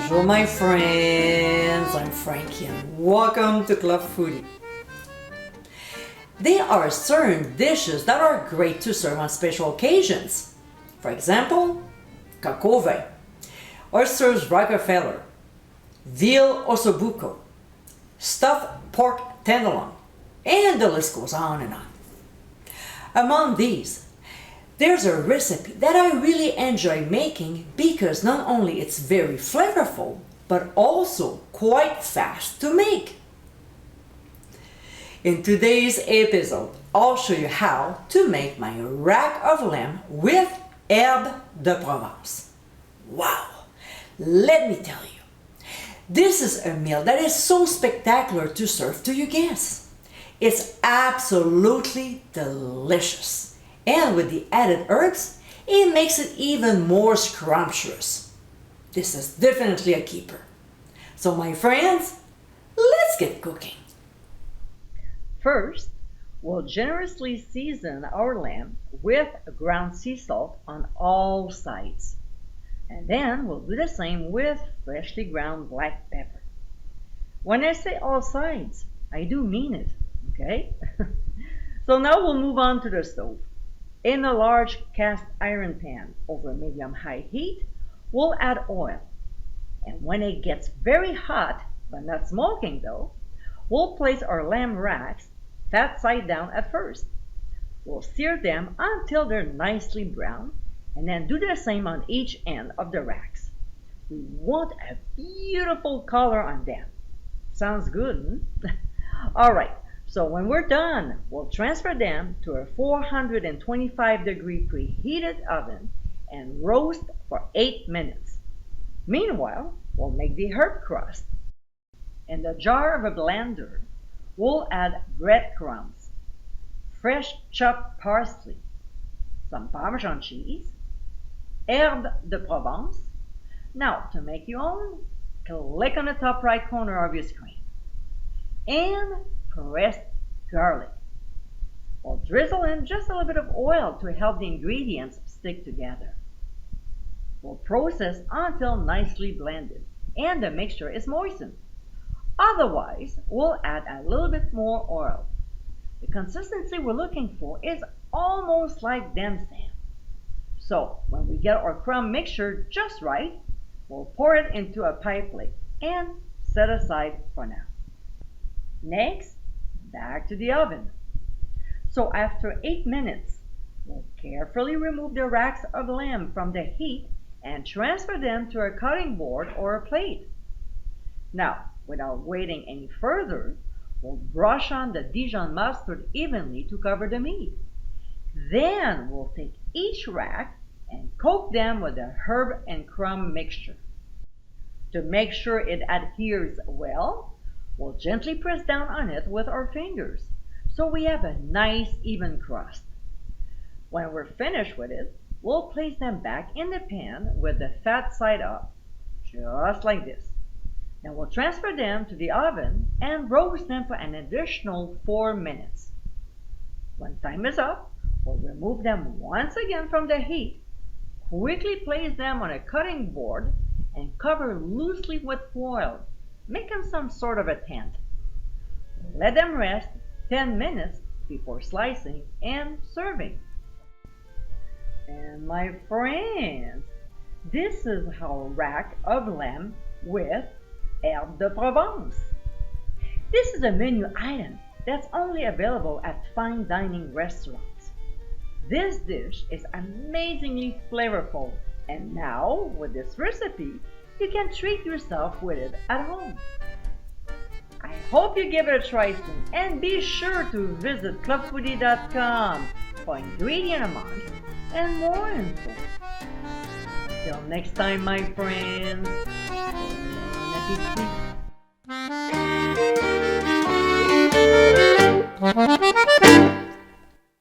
Bonjour my friends, I'm Frankie and welcome to Club Foodie. There are certain dishes that are great to serve on special occasions. For example, coq au vin, oysters Rockefeller, veal ossobuco, stuffed pork tenderloin, and the list goes on and on. Among these, there's a recipe that I really enjoy making because not only it's very flavorful, but also quite fast to make. In today's episode, I'll show you how to make my rack of lamb with Herbes de Provence. Wow! Let me tell you, this is a meal that is so spectacular to serve to your guests. It's absolutely delicious. And with the added herbs, it makes it even more scrumptious. This is definitely a keeper. So my friends, let's get cooking. First, we'll generously season our lamb with ground sea salt on all sides. And then we'll do the same with freshly ground black pepper. When I say all sides, I do mean it, okay? So now we'll move on to the stove. In a large cast iron pan over medium-high heat, we'll add oil. And when it gets very hot, but not smoking though, we'll place our lamb racks fat side down at first. We'll sear them until they're nicely brown, and then do the same on each end of the racks. We want a beautiful color on them. Sounds good, huh? All right. So when we're done, we'll transfer them to a 425-degree preheated oven and roast for 8 minutes. Meanwhile, we'll make the herb crust. In the jar of a blender, we'll add breadcrumbs, fresh chopped parsley, some Parmesan cheese, Herbes de Provence. Now, to make your own, click on the top right corner of your screen. And pressed garlic. We'll drizzle in just a little bit of oil to help the ingredients stick together. We'll process until nicely blended and the mixture is moistened. Otherwise, we'll add a little bit more oil. The consistency we're looking for is almost like demi sand. So when we get our crumb mixture just right, we'll pour it into a pie plate and set aside for now. Next, back to the oven. So after 8 minutes, we'll carefully remove the racks of lamb from the heat and transfer them to a cutting board or a plate. Now, without waiting any further, we'll brush on the Dijon mustard evenly to cover the meat. Then we'll take each rack and coat them with the herb and crumb mixture. To make sure it adheres well, we'll gently press down on it with our fingers so we have a nice even crust. When we're finished with it, we'll place them back in the pan with the fat side up, just like this. Then we'll transfer them to the oven and roast them for an additional 4 minutes. When time is up, we'll remove them once again from the heat, quickly place them on a cutting board and cover loosely with foil, making some sort of a tent. Let them rest 10 minutes before slicing and serving. And my friends, this is our rack of lamb with Herbes de Provence. This is a menu item that's only available at fine dining restaurants. This dish is amazingly flavorful, and now with this recipe, you can treat yourself with it at home. I hope you give it a try soon and be sure to visit clubfoodie.com for ingredient amounts and more info. Till next time, my friends, bon appétit.